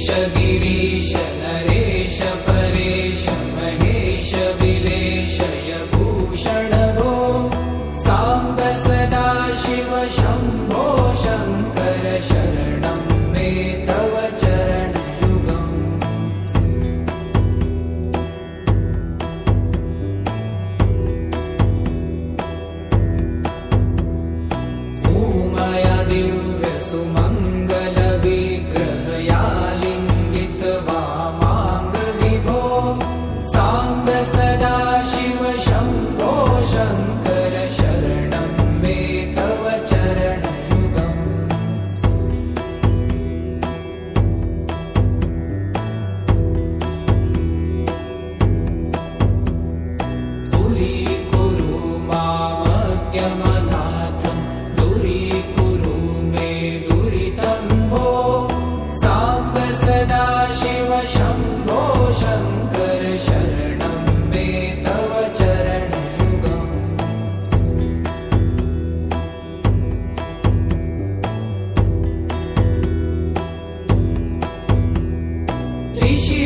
ईश गिरीश नरेश परेश महेश विलेशय भूषण भो साम्ब सदा शिव शम्भो शङ्कर शरणं मे तव चरणयुगम् उमया दिव्य सुमङ्गल विग्रहया लिङ्गित वामाङ्ग विभो साम्ब सदा शिव शम्भो शङ्कर शरणं मे तव चरणयुगम् दूरीकुरु मामज्ञमनाथं दूरीकुरु मे दुरितं भो साम्ब सदा शिव शम्भो शङ्कर शरणं मे तव चरणयुगम्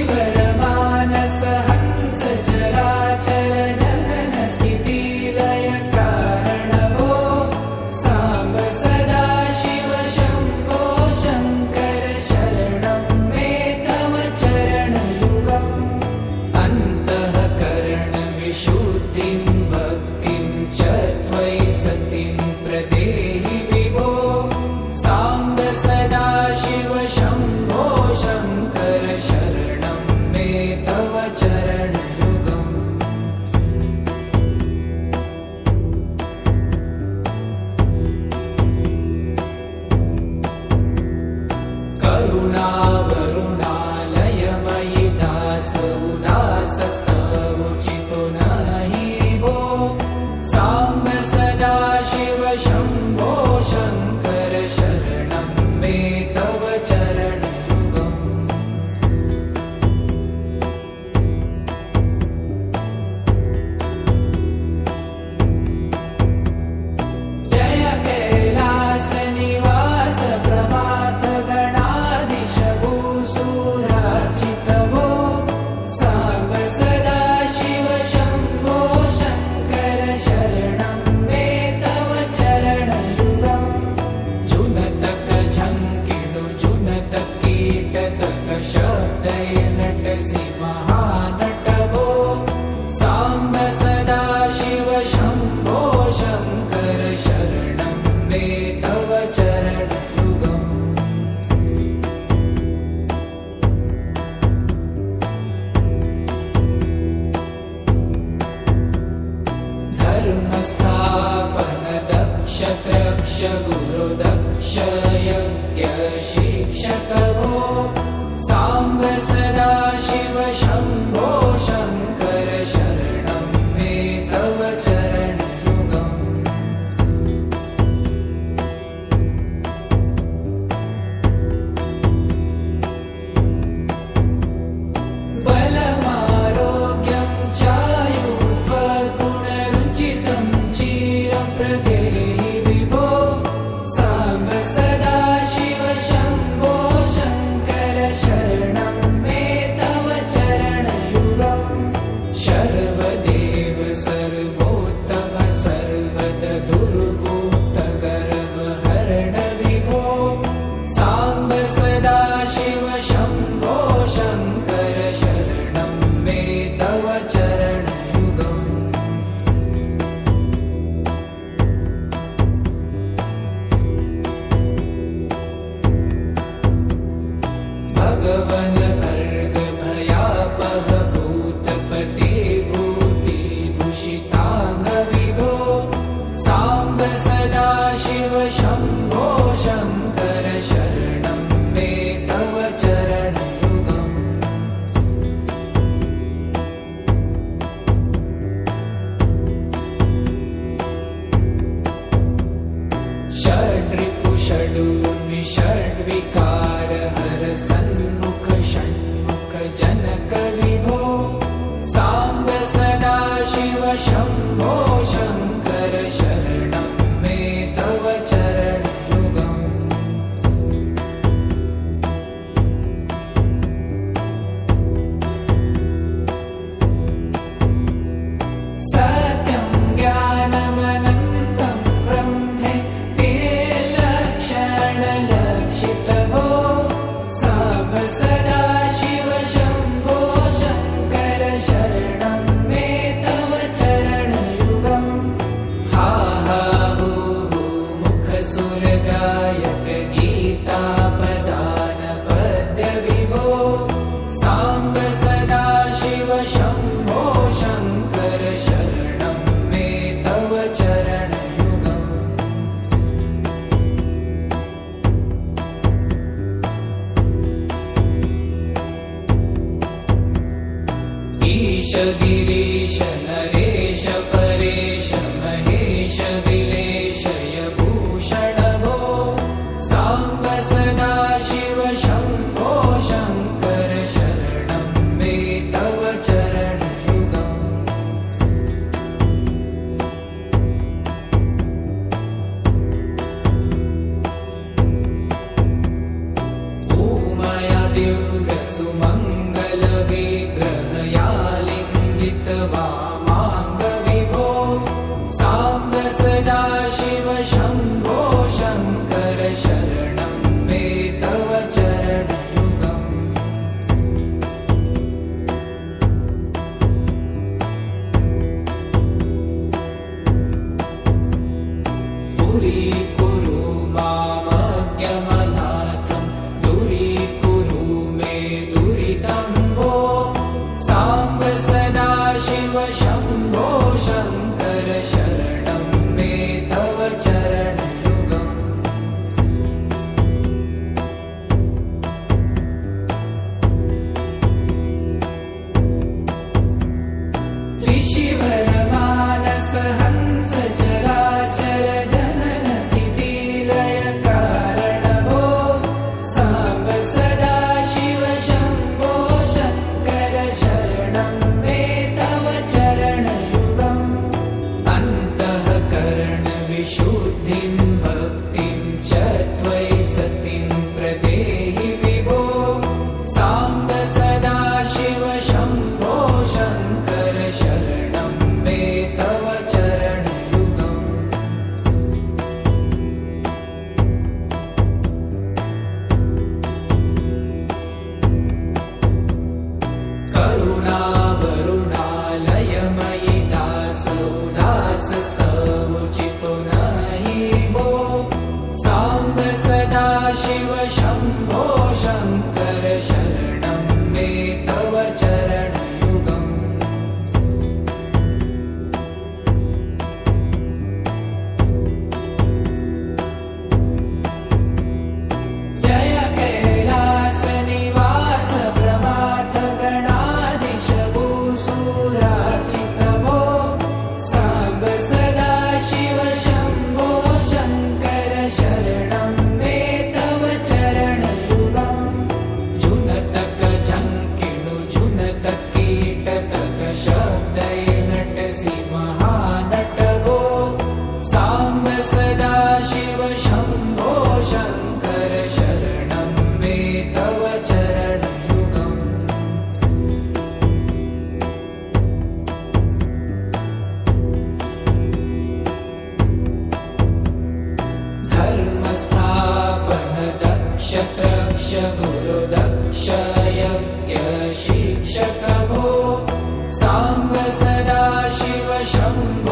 ऋषिवरमानस हंस चराचर जनन स्थिति लय कारण भो साम्ब सदा शिव शम्भो शङ्कर शरणं मे तव चरणयुगम् अन्तःकरण विशुद्धिं भक्तिं च त्वयि सतिं प्रदेहि विभो साम्ब सदा शिव शम्भो शङ्कर शरणं मे तव चरणयुगम् करुणावरुणालयमयि दास उदासस्तवोचितो नहि भो साम्ब सदा शिव शम्भो शङ्कर शरणं मे तव चरणयुगम् जय कैलास निवास प्रभात गणाधीश भूसुरार्चित भो साम्ब सदा शिव शम्भो शङ्कर शरणं मे तव चरणयुगम् जुनतक झङ्किणु जुनतक कीटतक शब्दय नटसि महानट भो साम्ब सदा शिव शम्भो शङ्कर शरणं मे तव चरणयुगम् धर्मस्थापन दक्ष त्रक्ष गुरु दक्ष यज्ञ शिक्षक भो साम्ब सदा शिव शम्भो शङ्कर शरणं मे तव चरणयुगम् बलमारोग्यं चायुस्त्वगुणरुचितं चिरं प्रदेहि विभो साम्ब सदा शिव शम्भो शङ्कर शरणं मे तव चरणयुगम् शर्वदेव सर्वोत्तम सर्वद दुर्भूत गर्वहरण विभो साम्ब सदा शिव शम्भो शङ्कर शरणं मे तव चरणयुगम् भगवन भर्ग भयापह भूतपते भूतिभूषिताङ्ग विभो साम्ब सदा शिव शम्भो शङ्कर शरणं मे तव चरणयुगम् षड्रिपु षडूर्मि षड्विकार हर सन्मुख षण्मुख जनक विभो साम्ब सदा शिव शम्भो शङ्कर शरणं मे तव चरणयुगम् सत्यं ज्ञानमनन्तं ब्रह्मेति लक्षणलक्षितभो साम्ब सदाशिव शम्भो शङ्कर शरणं मे तव चरणयुगम् हा हा हू हू मुखसुरगायक गीतापदान पद्यविभो साम्ब सदाशिव शम्भो शङ्कर शरणं मे तव चरणयुगम् ईश गिरीश नरेश परेश महेश दिलेशय भूषण भो साम्ब सदाशिव शम्भो शङ्कर शरणं मे तव चरणयुगम् उमया दिव्यसुमङ्गलविग्रहयालिङ्गितवामाङ्गविभो साम्ब सदाशिव शम्भो शङ्कर शरणं मे तव चरणयुगम् दूरीकुरु मामज्ञमनाथं दूरीकुरु मे दुरितं भो साम्ब सदाशिव शम्भो शङ्कर शरणं मे तव चरणयुगम् त्रिशिवरमानस हंस चराचर जनन स्थितिलय कारण भो साम्ब सदाशिव शम्भो शङ्कर शरणं मे तव चरणयुगम् अन्तःकरण विशुद्धिं भक्तिं च त्वयि सतिं प्रदेहि विभो साम्ब सदाशिव शम्भो शङ्कर शरणं मे तव चरणयुगम् करुणावरुणालयमयि दासोदासस्तवोचितो नहि भो साम्ब सदाशिव शम्भो शङ्कर शरणं मे तव चरणयुगम् जय कैलासनिवास प्रमाथ गणाधीश भूसुरार्चित भो साम्ब सदाशिव शम्भो शङ्कर शरणं मे तव चरणयुगम् झुनतक झङ्किणु झुनतक कीटतक शब्दैर्नटसि महानट भो साम्ब सदाशिव शम्भो शङ्कर शरणं मे तव चरणयुगम् धर्मस्थापन दक्ष त्रक्ष गुरुदक्ष यज्ञ शिक्षक भो साम्ब सदाशिव शम्भो